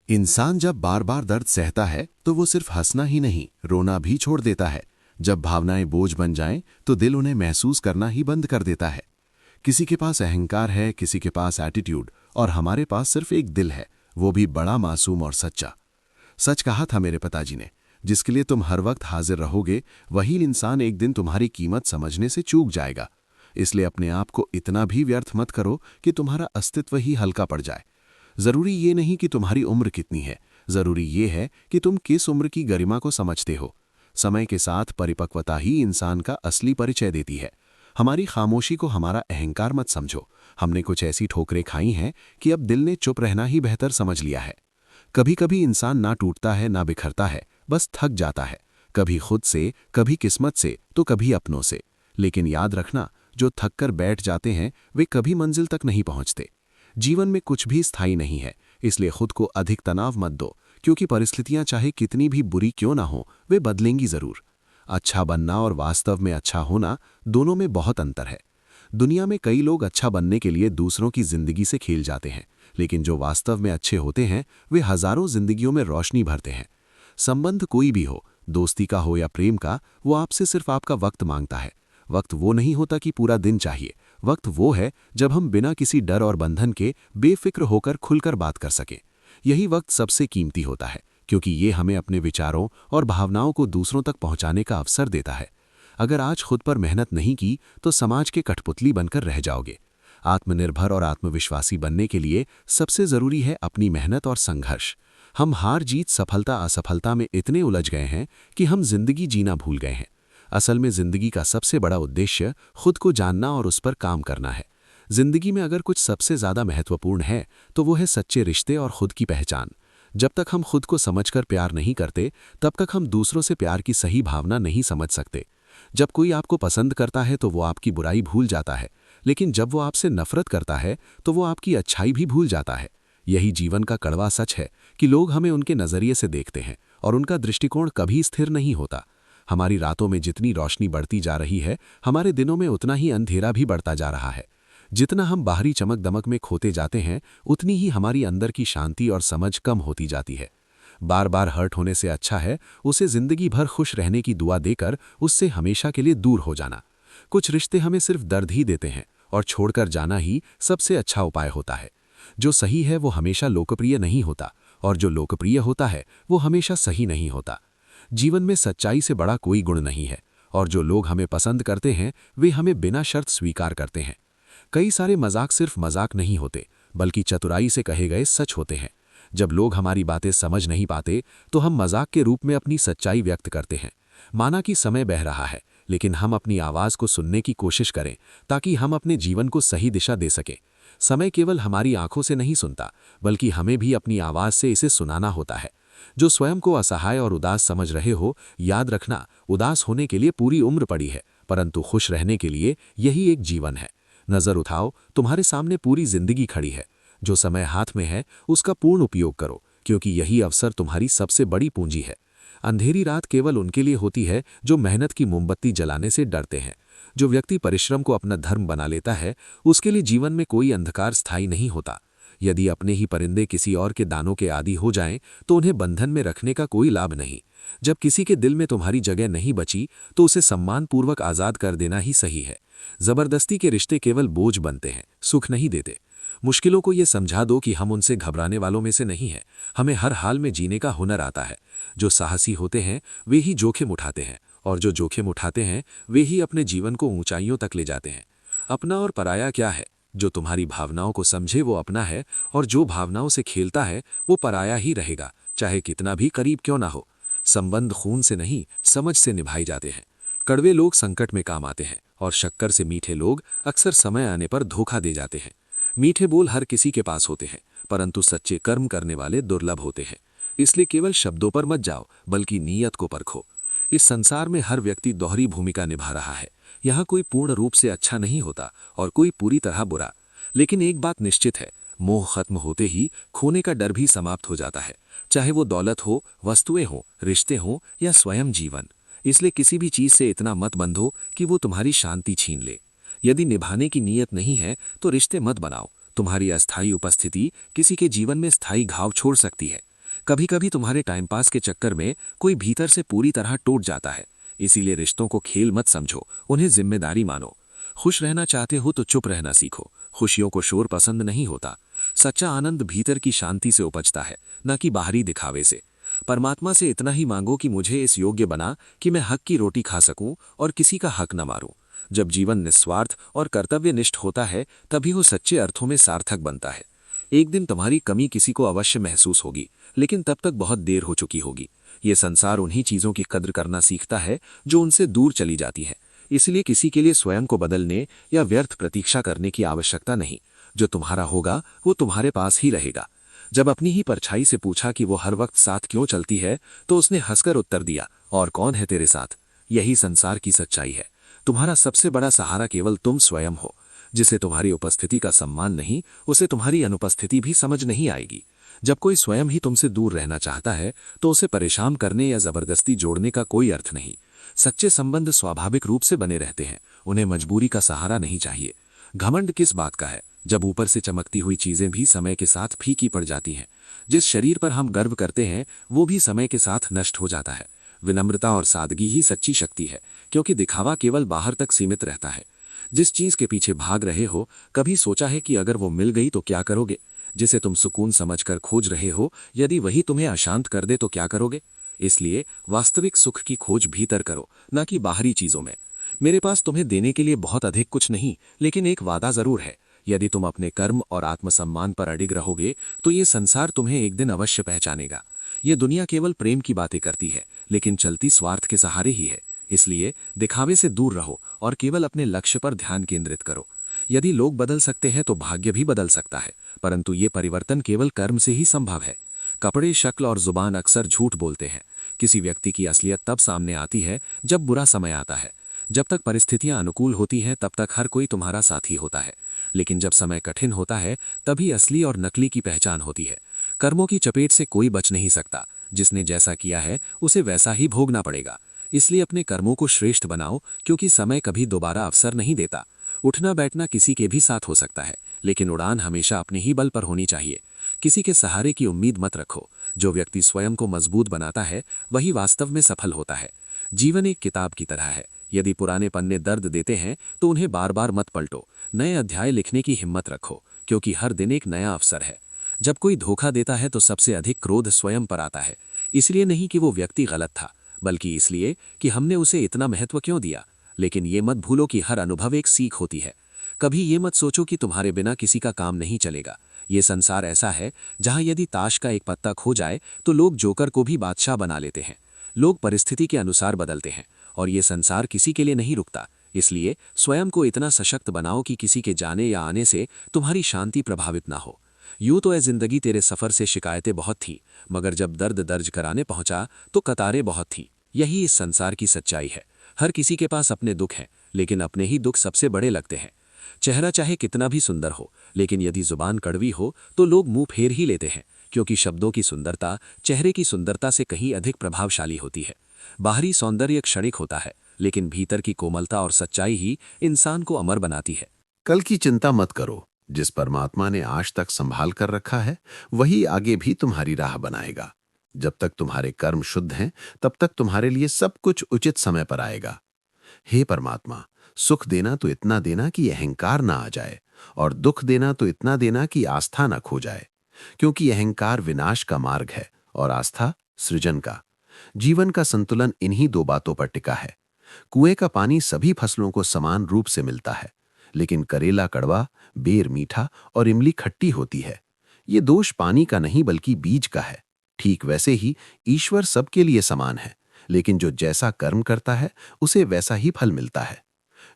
इंसान जब बार बार दर्द सहता है तो वो सिर्फ हंसना ही नहीं, रोना भी छोड़ देता है। जब भावनाएं बोझ बन जाएं तो दिल उन्हें महसूस करना ही बंद कर देता है। किसी के पास अहंकार है, किसी के पास एटीट्यूड, और हमारे पास सिर्फ एक दिल है, वो भी बड़ा मासूम और सच्चा। सच कहा था मेरे पिताजी ने, जिसके लिए तुम हर वक्त हाजिर रहोगे, वही इंसान एक दिन तुम्हारी कीमत समझने से चूक जाएगा। इसलिए अपने आप को इतना भी व्यर्थ मत करो कि तुम्हारा अस्तित्व ही हल्का पड़ जाए। जरूरी ये नहीं कि तुम्हारी उम्र कितनी है, जरूरी ये है कि तुम किस उम्र की गरिमा को समझते हो। समय के साथ परिपक्वता ही इंसान का असली परिचय देती है। हमारी खामोशी को हमारा अहंकार मत समझो। हमने कुछ ऐसी ठोकरें खाई हैं कि अब दिल ने चुप रहना ही बेहतर समझ लिया है। कभी कभी इंसान ना टूटता है ना बिखरता है, बस थक जाता है। कभी खुद से, कभी किस्मत से, तो कभी अपनों से। लेकिन याद रखना, जो थक कर बैठ जाते हैं वे कभी मंजिल तक नहीं पहुंचते। जीवन में कुछ भी स्थायी नहीं है, इसलिए खुद को अधिक तनाव मत दो, क्योंकि परिस्थितियां चाहे कितनी भी बुरी क्यों ना हो, वे बदलेंगी जरूर। अच्छा बनना और वास्तव में अच्छा होना, दोनों में बहुत अंतर है। दुनिया में कई लोग अच्छा बनने के लिए दूसरों की जिंदगी से खेल जाते हैं, लेकिन जो वास्तव में अच्छे होते हैं वे हजारों जिंदगियों में रोशनी भरते हैं। संबंध कोई भी हो, दोस्ती का हो या प्रेम का, वो आपसे सिर्फ आपका वक्त मांगता है। वक्त वो नहीं होता कि पूरा दिन चाहिए। वक्त वो है जब हम बिना किसी डर और बंधन के बेफिक्र होकर खुलकर बात कर सकें। यही वक्त सबसे कीमती होता है, क्योंकि ये हमें अपने विचारों और भावनाओं को दूसरों तक पहुंचाने का अवसर देता है। अगर आज खुद पर मेहनत नहीं की तो समाज के कठपुतली बनकर रह जाओगे। आत्मनिर्भर और आत्मविश्वासी बनने के लिए सबसे जरूरी है अपनी मेहनत और संघर्ष। हम हार जीत, सफलता असफलता में इतने उलझ गए हैं कि हम जिंदगी जीना भूल गए हैं। असल में जिंदगी का सबसे बड़ा उद्देश्य खुद को जानना और उस पर काम करना है। जिंदगी में अगर कुछ सबसे ज्यादा महत्वपूर्ण है तो वो है सच्चे रिश्ते और खुद की पहचान। जब तक हम खुद को समझकर प्यार नहीं करते, तब तक हम दूसरों से प्यार की सही भावना नहीं समझ सकते। जब कोई आपको पसंद करता है तो वो आपकी बुराई भूल जाता है, लेकिन जब वो आपसे नफरत करता है तो वो आपकी अच्छाई भी भूल जाता है। यही जीवन का कड़वा सच है कि लोग हमें उनके नजरिए से देखते हैं और उनका दृष्टिकोण कभी स्थिर नहीं होता। हमारी रातों में जितनी रोशनी बढ़ती जा रही है, हमारे दिनों में उतना ही अंधेरा भी बढ़ता जा रहा है। जितना हम बाहरी चमक दमक में खोते जाते हैं, उतनी ही हमारी अंदर की शांति और समझ कम होती जाती है। बार बार हर्ट होने से अच्छा है उसे जिंदगी भर खुश रहने की दुआ देकर उससे हमेशा के लिए दूर हो जाना। कुछ रिश्ते हमें सिर्फ दर्द ही देते हैं और छोड़कर जाना ही सबसे अच्छा उपाय होता है। जो सही है वो हमेशा लोकप्रिय नहीं होता, और जो लोकप्रिय होता है वो हमेशा सही नहीं होता। जीवन में सच्चाई से बड़ा कोई गुण नहीं है, और जो लोग हमें पसंद करते हैं वे हमें बिना शर्त स्वीकार करते हैं। कई सारे मजाक सिर्फ मजाक नहीं होते, बल्कि चतुराई से कहे गए सच होते हैं। जब लोग हमारी बातें समझ नहीं पाते तो हम मजाक के रूप में अपनी सच्चाई व्यक्त करते हैं। माना कि समय बह रहा है, लेकिन हम अपनी आवाज को सुनने की कोशिश करें ताकि हम अपने जीवन को सही दिशा दे सकें। समय केवल हमारी आंखों से नहीं सुनता, बल्कि हमें भी अपनी आवाज से इसे सुनाना होता है। जो स्वयं को असहाय और उदास समझ रहे हो, याद रखना, उदास होने के लिए पूरी उम्र पड़ी है, परंतु खुश रहने के लिए यही एक जीवन है। नजर उठाओ, तुम्हारे सामने पूरी जिंदगी खड़ी है। जो समय हाथ में है उसका पूर्ण उपयोग करो, क्योंकि यही अवसर तुम्हारी सबसे बड़ी पूंजी है। अंधेरी रात केवल उनके लिए होती है जो मेहनत की मोमबत्ती जलाने से डरते हैं। जो व्यक्ति परिश्रम को अपना धर्म बना लेता है, उसके लिए जीवन में कोई अंधकार स्थायी नहीं होता। यदि अपने ही परिंदे किसी और के दानों के आदी हो जाएं, तो उन्हें बंधन में रखने का कोई लाभ नहीं। जब किसी के दिल में तुम्हारी जगह नहीं बची तो उसे सम्मानपूर्वक आजाद कर देना ही सही है। जबरदस्ती के रिश्ते केवल बोझ बनते हैं, सुख नहीं देते। मुश्किलों को ये समझा दो कि हम उनसे घबराने वालों में से नहीं हैं। हमें हर हाल में जीने का हुनर आता है। जो साहसी होते हैं वे ही जोखिम उठाते हैं, और जो जोखिम उठाते हैं वे ही अपने जीवन को ऊंचाइयों तक ले जाते हैं। अपना और पराया क्या है? जो तुम्हारी भावनाओं को समझे वो अपना है, और जो भावनाओं से खेलता है वो पराया ही रहेगा, चाहे कितना भी करीब क्यों ना हो। संबंध खून से नहीं, समझ से निभाए जाते हैं। कड़वे लोग संकट में काम आते हैं, और शक्कर से मीठे लोग अक्सर समय आने पर धोखा दे जाते हैं। मीठे बोल हर किसी के पास होते हैं, परंतु सच्चे कर्म करने वाले दुर्लभ होते हैं। इसलिए केवल शब्दों पर मत जाओ, बल्कि नीयत को परखो। इस संसार में हर व्यक्ति दोहरी भूमिका निभा रहा है। यहाँ कोई पूर्ण रूप से अच्छा नहीं होता और कोई पूरी तरह बुरा। लेकिन एक बात निश्चित है, मोह खत्म होते ही खोने का डर भी समाप्त हो जाता है, चाहे वो दौलत हो, वस्तुएं हो, रिश्ते हो या स्वयं जीवन। इसलिए किसी भी चीज से इतना मत बंधो कि वो तुम्हारी शांति छीन ले। यदि निभाने की नीयत नहीं है तो रिश्ते मत बनाओ। तुम्हारी अस्थायी उपस्थिति किसी के जीवन में स्थायी घाव छोड़ सकती है। कभी कभी तुम्हारे टाइम पास के चक्कर में कोई भीतर से पूरी तरह टूट जाता है। इसीलिए रिश्तों को खेल मत समझो, उन्हें जिम्मेदारी मानो। खुश रहना चाहते हो तो चुप रहना सीखो। खुशियों को शोर पसंद नहीं होता। सच्चा आनंद भीतर की शांति से उपजता है, न कि बाहरी दिखावे से। परमात्मा से इतना ही मांगो कि मुझे इस योग्य बना कि मैं हक की रोटी खा सकूं और किसी का हक न मारूं। जब जीवन निस्वार्थ और कर्तव्यनिष्ठ होता है, तभी वो सच्चे अर्थों में सार्थक बनता है। एक दिन तुम्हारी कमी किसी को अवश्य महसूस होगी, लेकिन तब तक बहुत देर हो चुकी होगी। ये संसार उन्हीं चीजों की कद्र करना सीखता है जो उनसे दूर चली जाती है। इसलिए किसी के लिए स्वयं को बदलने या व्यर्थ प्रतीक्षा करने की आवश्यकता नहीं। जो तुम्हारा होगा वो तुम्हारे पास ही रहेगा। जब अपनी ही परछाई से पूछा कि वो हर वक्त साथ क्यों चलती है, तो उसने हंसकर उत्तर दिया, और कौन है तेरे साथ। यही संसार की सच्चाई है। तुम्हारा सबसे बड़ा सहारा केवल तुम स्वयं हो। जिसे तुम्हारी उपस्थिति का सम्मान नहीं, उसे तुम्हारी अनुपस्थिति भी समझ नहीं आएगी। जब कोई स्वयं ही तुमसे दूर रहना चाहता है, तो उसे परेशान करने या जबरदस्ती जोड़ने का कोई अर्थ नहीं। सच्चे संबंध स्वाभाविक रूप से बने रहते हैं, उन्हें मजबूरी का सहारा नहीं चाहिए। घमंड किस बात का है, जब ऊपर से चमकती हुई चीजें भी समय के साथ फीकी पड़ जाती हैं। जिस शरीर पर हम गर्व करते हैं, वो भी समय के साथ नष्ट हो जाता है। विनम्रता और सादगी ही सच्ची शक्ति है, क्योंकि दिखावा केवल बाहर तक सीमित रहता है। जिस चीज के पीछे भाग रहे हो, कभी सोचा है कि अगर वो मिल गई तो क्या करोगे? जिसे तुम सुकून समझकर खोज रहे हो, यदि वही तुम्हें अशांत कर दे तो क्या करोगे? इसलिए वास्तविक सुख की खोज भीतर करो, न कि बाहरी चीजों में। मेरे पास तुम्हें देने के लिए बहुत अधिक कुछ नहीं, लेकिन एक वादा जरूर है। यदि तुम अपने कर्म और आत्मसम्मान पर अडिग रहोगे, तो ये संसार तुम्हें एक दिन अवश्य पहचानेगा। ये दुनिया केवल प्रेम की बातें करती है, लेकिन चलती स्वार्थ के सहारे ही है। इसलिए दिखावे से दूर रहो और केवल अपने लक्ष्य पर ध्यान केंद्रित करो। यदि लोग बदल सकते हैं तो भाग्य भी बदल सकता है, परंतु ये परिवर्तन केवल कर्म से ही संभव है। कपड़े, शक्ल और जुबान अक्सर झूठ बोलते हैं। किसी व्यक्ति की असलियत तब सामने आती है जब बुरा समय आता है। जब तक परिस्थितियां अनुकूल होती हैं, तब तक हर कोई तुम्हारा साथी होता है, लेकिन जब समय कठिन होता है, तभी असली और नकली की पहचान होती है। कर्मों की चपेट से कोई बच नहीं सकता। जिसने जैसा किया है, उसे वैसा ही भोगना पड़ेगा। इसलिए अपने कर्मों को श्रेष्ठ बनाओ, क्योंकि समय कभी दोबारा अवसर नहीं देता। उठना बैठना किसी के भी साथ हो सकता है, लेकिन उड़ान हमेशा अपने ही बल पर होनी चाहिए। किसी के सहारे की उम्मीद मत रखो। जो व्यक्ति स्वयं को मजबूत बनाता है, वही वास्तव में सफल होता है। जीवन एक किताब की तरह है। यदि पुराने पन्ने दर्द देते हैं, तो उन्हें बार बार मत पलटो। नए अध्याय लिखने की हिम्मत रखो, क्योंकि हर दिन एक नया अवसर है। जब कोई धोखा देता है, तो सबसे अधिक क्रोध स्वयं पर आता है। इसलिए नहीं कि वो व्यक्ति गलत था, बल्कि इसलिए कि हमने उसे इतना महत्व क्यों दिया। लेकिन ये मत भूलो कि हर अनुभव एक सीख होती है। कभी ये मत सोचो कि तुम्हारे बिना किसी का काम नहीं चलेगा। ये संसार ऐसा है जहां यदि ताश का एक पत्ता खो जाए, तो लोग जोकर को भी बादशाह बना लेते हैं। लोग परिस्थिति के अनुसार बदलते हैं, और ये संसार किसी के लिए नहीं रुकता। इसलिए स्वयं को इतना सशक्त बनाओ कि किसी के जाने या आने से तुम्हारी शांति प्रभावित ना हो। यूं तो ए जिंदगी तेरे सफर से शिकायतें बहुत थी, मगर जब दर्द दर्ज कराने पहुंचा तो कतारें बहुत थी। यही इस संसार की सच्चाई है। हर किसी के पास अपने दुख हैं, लेकिन अपने ही दुख सबसे बड़े लगते हैं। चेहरा चाहे कितना भी सुंदर हो, लेकिन यदि जुबान कड़वी हो तो लोग मुंह फेर ही लेते हैं, क्योंकि शब्दों की सुंदरता चेहरे की सुंदरता से कहीं अधिक प्रभावशाली होती है। बाहरी सौंदर्य क्षणिक होता है, लेकिन भीतर की कोमलता और सच्चाई ही इंसान को अमर बनाती है। कल की चिंता मत करो। जिस परमात्मा ने आज तक संभाल कर रखा है, वही आगे भी तुम्हारी राह बनाएगा। जब तक तुम्हारे कर्म शुद्ध हैं, तब तक तुम्हारे लिए सब कुछ उचित समय पर आएगा। हे परमात्मा, सुख देना तो इतना देना कि अहंकार ना आ जाए, और दुख देना तो इतना देना कि आस्था ना खो जाए। क्योंकि अहंकार विनाश का मार्ग है और आस्था सृजन का। जीवन का संतुलन इन्हीं दो बातों पर टिका है। कुएं का पानी सभी फसलों को समान रूप से मिलता है, लेकिन करेला कड़वा, बेर मीठा और इमली खट्टी होती है। ये दोष पानी का नहीं बल्कि बीज का है। ठीक वैसे ही ईश्वर सबके लिए समान है, लेकिन जो जैसा कर्म करता है, उसे वैसा ही फल मिलता है।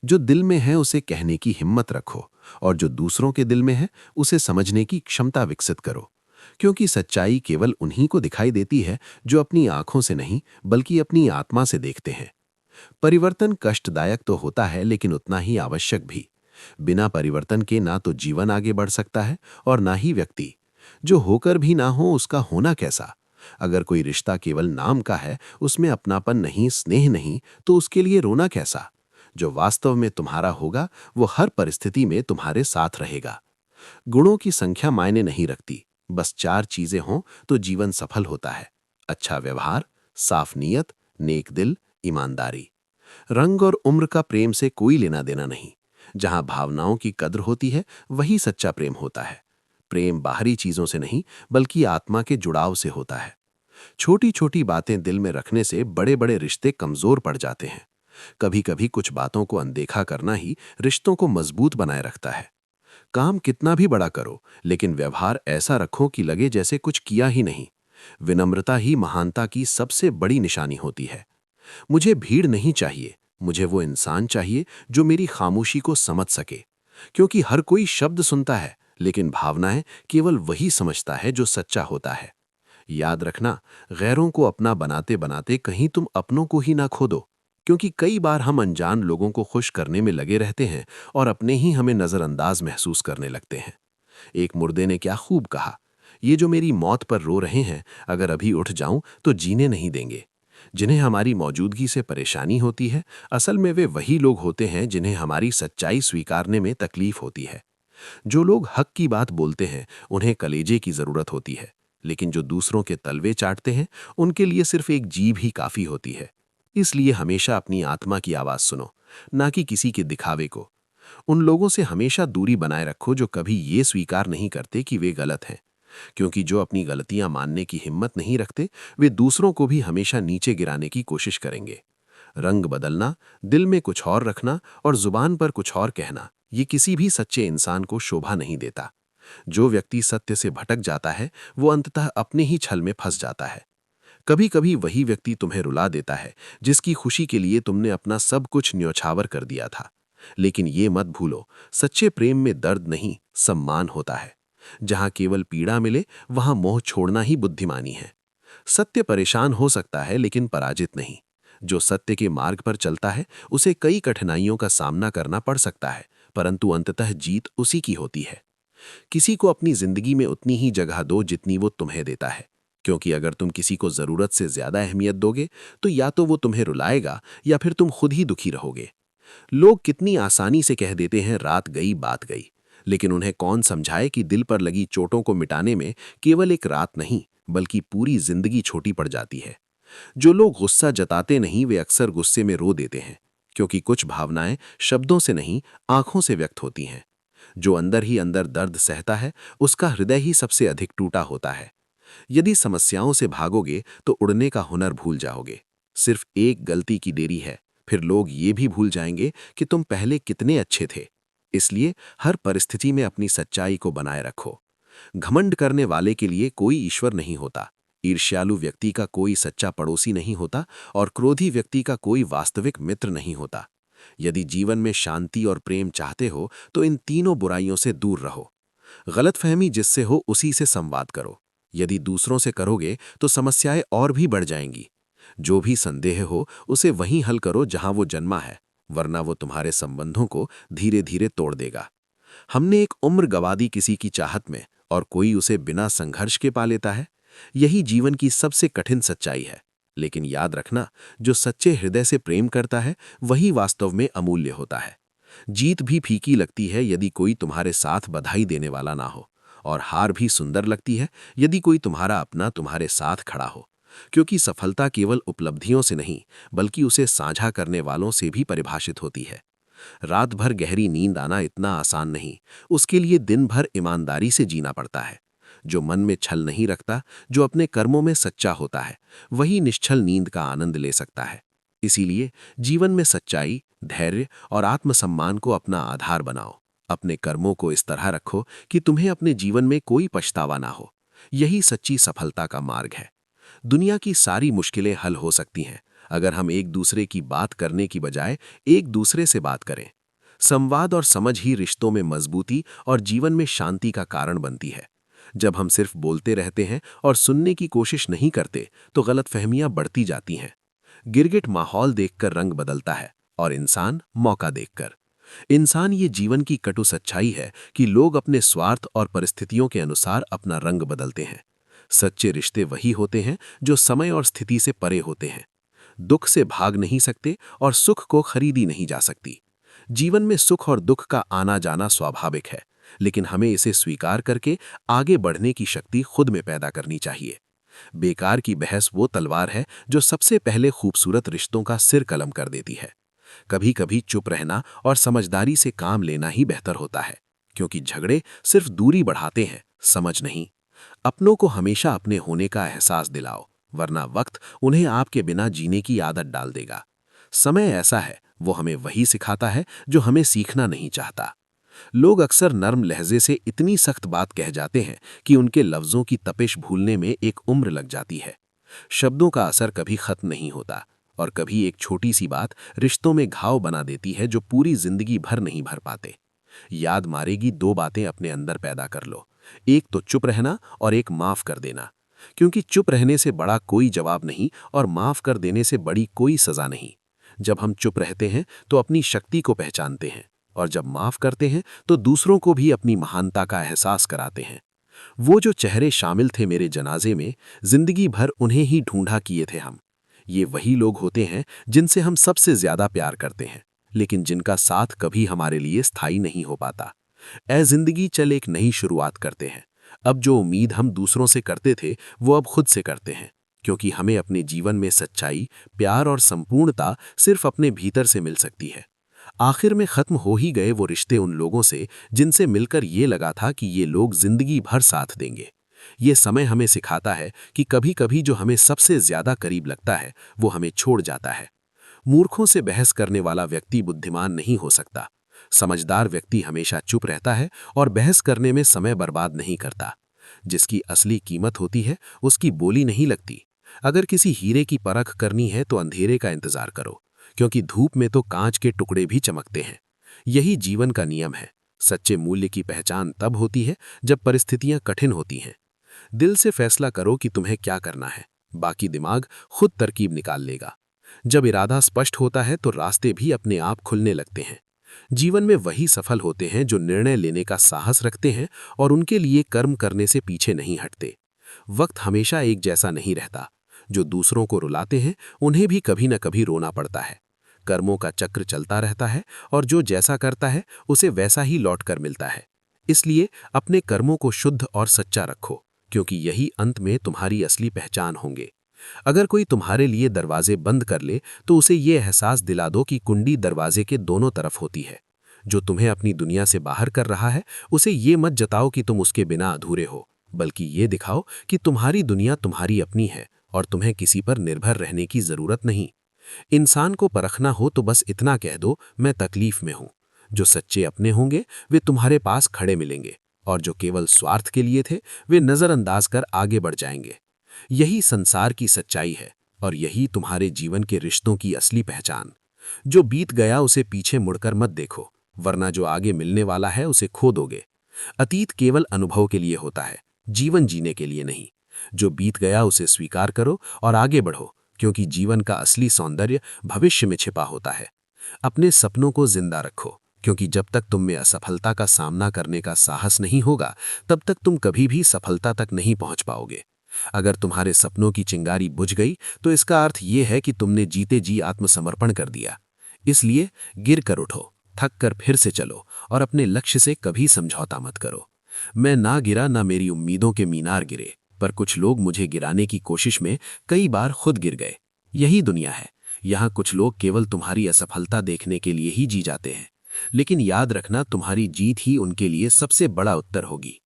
जो दिल में है उसे कहने की हिम्मत रखो, और जो दूसरों के दिल में है उसे समझने की क्षमता विकसित करो। क्योंकि सच्चाई केवल उन्हीं को दिखाई देती है जो अपनी आंखों से नहीं बल्कि अपनी आत्मा से देखते हैं। परिवर्तन कष्टदायक तो होता है, लेकिन उतना ही आवश्यक भी। बिना परिवर्तन के ना तो जीवन आगे बढ़ सकता है और ना ही व्यक्ति। जो होकर भी ना हो उसका होना कैसा? अगर कोई रिश्ता केवल नाम का है, उसमें अपनापन नहीं, स्नेह नहीं, तो उसके लिए रोना कैसा? जो वास्तव में तुम्हारा होगा, वो हर परिस्थिति में तुम्हारे साथ रहेगा। गुणों की संख्या मायने नहीं रखती, बस 4 चीजें हों तो जीवन सफल होता है। अच्छा व्यवहार, साफ नीयत, नेक दिल, ईमानदारी। रंग और उम्र का प्रेम से कोई लेना देना नहीं। जहां भावनाओं की कद्र होती है, वही सच्चा प्रेम होता है। प्रेम बाहरी चीजों से नहीं, बल्कि आत्मा के जुड़ाव से होता है। छोटी छोटी बातें दिल में रखने से बड़े बड़े रिश्ते कमजोर पड़ जाते हैं। कभी कभी कुछ बातों को अनदेखा करना ही रिश्तों को मजबूत बनाए रखता है। काम कितना भी बड़ा करो, लेकिन व्यवहार ऐसा रखो कि लगे जैसे कुछ किया ही नहीं। विनम्रता ही महानता की सबसे बड़ी निशानी होती है। मुझे भीड़ नहीं चाहिए, मुझे वो इंसान चाहिए जो मेरी खामोशी को समझ सके। क्योंकि हर कोई शब्द सुनता है, लेकिन भावनाएं केवल वही समझता है जो सच्चा होता है। याद रखना, गैरों को अपना बनाते बनाते कहीं तुम अपनों को ही ना खो दो। क्योंकि कई बार हम अनजान लोगों को खुश करने में लगे रहते हैं और अपने ही हमें नजरअंदाज महसूस करने लगते हैं। एक मुर्दे ने क्या खूब कहा, ये जो मेरी मौत पर रो रहे हैं, अगर अभी उठ जाऊं तो जीने नहीं देंगे। जिन्हें हमारी मौजूदगी से परेशानी होती है, असल में वे वही लोग होते हैं जिन्हें हमारी सच्चाई स्वीकारने में तकलीफ होती है। जो लोग हक की बात बोलते हैं, उन्हें कलेजे की जरूरत होती है, लेकिन जो दूसरों के तलवे चाटते हैं, उनके लिए सिर्फ एक जीभ ही काफी होती है। इसलिए हमेशा अपनी आत्मा की आवाज सुनो, ना कि किसी के दिखावे को। उन लोगों से हमेशा दूरी बनाए रखो जो कभी ये स्वीकार नहीं करते कि वे गलत हैं। क्योंकि जो अपनी गलतियां मानने की हिम्मत नहीं रखते, वे दूसरों को भी हमेशा नीचे गिराने की कोशिश करेंगे। रंग बदलना, दिल में कुछ और रखना और जुबान पर कुछ और कहना, ये किसी भी सच्चे इंसान को शोभा नहीं देता। जो व्यक्ति सत्य से भटक जाता है, वो अंततः अपने ही छल में फंस जाता है। कभी कभी वही व्यक्ति तुम्हें रुला देता है जिसकी खुशी के लिए तुमने अपना सब कुछ न्यौछावर कर दिया था। लेकिन ये मत भूलो, सच्चे प्रेम में दर्द नहीं, सम्मान होता है। जहां केवल पीड़ा मिले, वहां मोह छोड़ना ही बुद्धिमानी है। सत्य परेशान हो सकता है, लेकिन पराजित नहीं। जो सत्य के मार्ग पर चलता है, उसे कई कठिनाइयों का सामना करना पड़ सकता है, परंतु अंततः जीत उसी की होती है। किसी को अपनी जिंदगी में उतनी ही जगह दो जितनी वो तुम्हें देता है। क्योंकि अगर तुम किसी को जरूरत से ज्यादा अहमियत दोगे, तो या तो वो तुम्हें रुलाएगा या फिर तुम खुद ही दुखी रहोगे। लोग कितनी आसानी से कह देते हैं रात गई बात गई, लेकिन उन्हें कौन समझाए कि दिल पर लगी चोटों को मिटाने में केवल एक रात नहीं, बल्कि पूरी जिंदगी छोटी पड़ जाती है। जो लोग गुस्सा जताते नहीं, वे अक्सर गुस्से में रो देते हैं। क्योंकि कुछ भावनाएं शब्दों से नहीं, आंखों से व्यक्त होती हैं। जो अंदर ही अंदर दर्द सहता है, उसका हृदय ही सबसे अधिक टूटा होता है। यदि समस्याओं से भागोगे तो उड़ने का हुनर भूल जाओगे। सिर्फ एक गलती की देरी है, फिर लोग ये भी भूल जाएंगे कि तुम पहले कितने अच्छे थे। इसलिए हर परिस्थिति में अपनी सच्चाई को बनाए रखो। घमंड करने वाले के लिए कोई ईश्वर नहीं होता, ईर्ष्यालु व्यक्ति का कोई सच्चा पड़ोसी नहीं होता, और क्रोधी व्यक्ति का कोई वास्तविक मित्र नहीं होता। यदि जीवन में शांति और प्रेम चाहते हो, तो इन तीनों बुराइयों से दूर रहो। गलतफहमी जिससे हो उसी से संवाद करो। यदि दूसरों से करोगे तो समस्याएं और भी बढ़ जाएंगी। जो भी संदेह हो, उसे वहीं हल करो जहां वो जन्मा है, वरना वो तुम्हारे संबंधों को धीरे धीरे तोड़ देगा। हमने एक उम्र गंवा दी किसी की चाहत में, और कोई उसे बिना संघर्ष के पा लेता है। यही जीवन की सबसे कठिन सच्चाई है। लेकिन याद रखना, जो सच्चे हृदय से प्रेम करता है, वही वास्तव में अमूल्य होता है। जीत भी फीकी लगती है यदि कोई तुम्हारे साथ बधाई देने वाला ना हो, और हार भी सुंदर लगती है यदि कोई तुम्हारा अपना तुम्हारे साथ खड़ा हो। क्योंकि सफलता केवल उपलब्धियों से नहीं, बल्कि उसे साझा करने वालों से भी परिभाषित होती है। रात भर गहरी नींद आना इतना आसान नहीं, उसके लिए दिन भर ईमानदारी से जीना पड़ता है। जो मन में छल नहीं रखता, जो अपने कर्मों में सच्चा होता है, वही निश्छल नींद का आनंद ले सकता है। इसीलिए जीवन में सच्चाई, धैर्य और आत्मसम्मान को अपना आधार बनाओ। अपने कर्मों को इस तरह रखो कि तुम्हें अपने जीवन में कोई पछतावा ना हो। यही सच्ची सफलता का मार्ग है। दुनिया की सारी मुश्किलें हल हो सकती हैं अगर हम एक दूसरे की बात करने की बजाय एक दूसरे से बात करें। संवाद और समझ ही रिश्तों में मजबूती और जीवन में शांति का कारण बनती है। जब हम सिर्फ बोलते रहते हैं और सुनने की कोशिश नहीं करते, तो गलतफहमियां बढ़ती जाती हैं। गिरगिट माहौल देखकर रंग बदलता है, और इंसान मौका देखकर। इंसान ये जीवन की कटु सच्चाई है कि लोग अपने स्वार्थ और परिस्थितियों के अनुसार अपना रंग बदलते हैं। सच्चे रिश्ते वही होते हैं जो समय और स्थिति से परे होते हैं। दुख से भाग नहीं सकते और सुख को खरीदी नहीं जा सकती। जीवन में सुख और दुख का आना जाना स्वाभाविक है, लेकिन हमें इसे स्वीकार करके आगे बढ़ने की शक्ति खुद में पैदा करनी चाहिए। बेकार की बहस वो तलवार है जो सबसे पहले खूबसूरत रिश्तों का सिर कलम कर देती है। कभी कभी चुप रहना और समझदारी से काम लेना ही बेहतर होता है, क्योंकि झगड़े सिर्फ दूरी बढ़ाते हैं, समझ नहीं। अपनों को हमेशा अपने होने का एहसास दिलाओ, वरना वक्त उन्हें आपके बिना जीने की आदत डाल देगा। समय ऐसा है, वो हमें वही सिखाता है जो हमें सीखना नहीं चाहता। लोग अक्सर नर्म लहजे से इतनी सख्त बात कह जाते हैं कि उनके लफ्जों की तपिश भूलने में एक उम्र लग जाती है। शब्दों का असर कभी खत्म नहीं होता, और कभी एक छोटी सी बात रिश्तों में घाव बना देती है जो पूरी जिंदगी भर नहीं भर पाते। याद मारेगी दो बातें अपने अंदर पैदा कर लो, एक तो चुप रहना और एक माफ कर देना, क्योंकि चुप रहने से बड़ा कोई जवाब नहीं और माफ कर देने से बड़ी कोई सजा नहीं। जब हम चुप रहते हैं तो अपनी शक्ति को पहचानते हैं, और जब माफ करते हैं तो दूसरों को भी अपनी महानता का एहसास कराते हैं। वो जो चेहरे शामिल थे मेरे जनाजे में, जिंदगी भर उन्हें ही ढूंढा किए थे हम। ये वही लोग होते हैं जिनसे हम सबसे ज्यादा प्यार करते हैं, लेकिन जिनका साथ कभी हमारे लिए स्थायी नहीं हो पाता। ऐ जिंदगी, चल एक नई शुरुआत करते हैं। अब जो उम्मीद हम दूसरों से करते थे वो अब खुद से करते हैं, क्योंकि हमें अपने जीवन में सच्चाई, प्यार और संपूर्णता सिर्फ अपने भीतर से मिल सकती है। आखिर में खत्म हो ही गए वो रिश्ते उन लोगों से जिनसे मिलकर ये लगा था कि ये लोग जिंदगी भर साथ देंगे। ये समय हमें सिखाता है कि कभी कभी जो हमें सबसे ज्यादा करीब लगता है वो हमें छोड़ जाता है। मूर्खों से बहस करने वाला व्यक्ति बुद्धिमान नहीं हो सकता। समझदार व्यक्ति हमेशा चुप रहता है और बहस करने में समय बर्बाद नहीं करता। जिसकी असली कीमत होती है उसकी बोली नहीं लगती। अगर किसी हीरे की परख करनी है तो अंधेरे का इंतजार करो, क्योंकि धूप में तो कांच के टुकड़े भी चमकते हैं। यही जीवन का नियम है। सच्चे मूल्य की पहचान तब होती है जब परिस्थितियां कठिन होती हैं। दिल से फैसला करो कि तुम्हें क्या करना है, बाकी दिमाग खुद तरकीब निकाल लेगा। जब इरादा स्पष्ट होता है तो रास्ते भी अपने आप खुलने लगते हैं। जीवन में वही सफल होते हैं जो निर्णय लेने का साहस रखते हैं और उनके लिए कर्म करने से पीछे नहीं हटते। वक्त हमेशा एक जैसा नहीं रहता। जो दूसरों को रुलाते हैं उन्हें भी कभी न कभी रोना पड़ता है। कर्मों का चक्र चलता रहता है और जो जैसा करता है उसे वैसा ही लौट कर मिलता है। इसलिए अपने कर्मों को शुद्ध और सच्चा रखो, क्योंकि यही अंत में तुम्हारी असली पहचान होंगे। अगर कोई तुम्हारे लिए दरवाजे बंद कर ले तो उसे ये एहसास दिला दो कि कुंडी दरवाजे के दोनों तरफ होती है। जो तुम्हें अपनी दुनिया से बाहर कर रहा है उसे ये मत जताओ कि तुम उसके बिना अधूरे हो, बल्कि ये दिखाओ कि तुम्हारी दुनिया तुम्हारी अपनी है और तुम्हें किसी पर निर्भर रहने की जरूरत नहीं। इंसान को परखना हो तो बस इतना कह दो, मैं तकलीफ में हूं। जो सच्चे अपने होंगे वे तुम्हारे पास खड़े मिलेंगे, और जो केवल स्वार्थ के लिए थे वे नजरअंदाज कर आगे बढ़ जाएंगे। यही संसार की सच्चाई है, और यही तुम्हारे जीवन के रिश्तों की असली पहचान। जो बीत गया उसे पीछे मुड़कर मत देखो, वरना जो आगे मिलने वाला है उसे खो दोगे। अतीत केवल अनुभव के लिए होता है, जीवन जीने के लिए नहीं। जो बीत गया उसे स्वीकार करो और आगे बढ़ो, क्योंकि जीवन का असली सौंदर्य भविष्य में छिपा होता है। अपने सपनों को जिंदा रखो, क्योंकि जब तक तुम में असफलता का सामना करने का साहस नहीं होगा तब तक तुम कभी भी सफलता तक नहीं पहुंच पाओगे। अगर तुम्हारे सपनों की चिंगारी बुझ गई तो इसका अर्थ यह है कि तुमने जीते जी आत्मसमर्पण कर दिया। इसलिए गिर कर उठो, थक कर फिर से चलो, और अपने लक्ष्य से कभी समझौता मत करो। मैं ना गिरा, ना मेरी उम्मीदों के मीनार गिरे, पर कुछ लोग मुझे गिराने की कोशिश में कई बार खुद गिर गए। यही दुनिया है। यहाँ कुछ लोग केवल तुम्हारी असफलता देखने के लिए ही जी जाते हैं, लेकिन याद रखना तुम्हारी जीत ही उनके लिए सबसे बड़ा उत्तर होगी।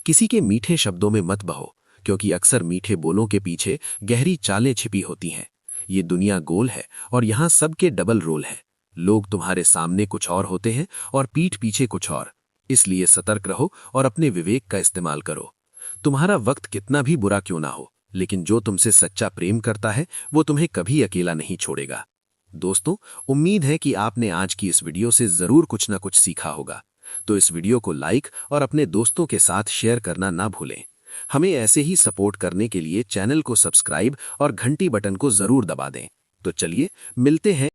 किसी के मीठे शब्दों में मत बहो, क्योंकि अक्सर मीठे बोलों के पीछे गहरी चालें छिपी होती हैं। ये दुनिया गोल है और यहाँ सबके डबल रोल है। लोग तुम्हारे सामने कुछ और होते हैं और पीठ पीछे कुछ और। इसलिए सतर्क रहो और अपने विवेक का इस्तेमाल करो। तुम्हारा वक्त कितना भी बुरा क्यों ना हो, लेकिन जो तुमसे सच्चा प्रेम करता है वो तुम्हें कभी अकेला नहीं छोड़ेगा। दोस्तों, उम्मीद है कि आपने आज की इस वीडियो से जरूर कुछ ना कुछ सीखा होगा। तो इस वीडियो को लाइक और अपने दोस्तों के साथ शेयर करना ना भूलें। हमें ऐसे ही सपोर्ट करने के लिए चैनल को सब्सक्राइब और घंटी बटन को जरूर दबा दें। तो चलिए मिलते हैं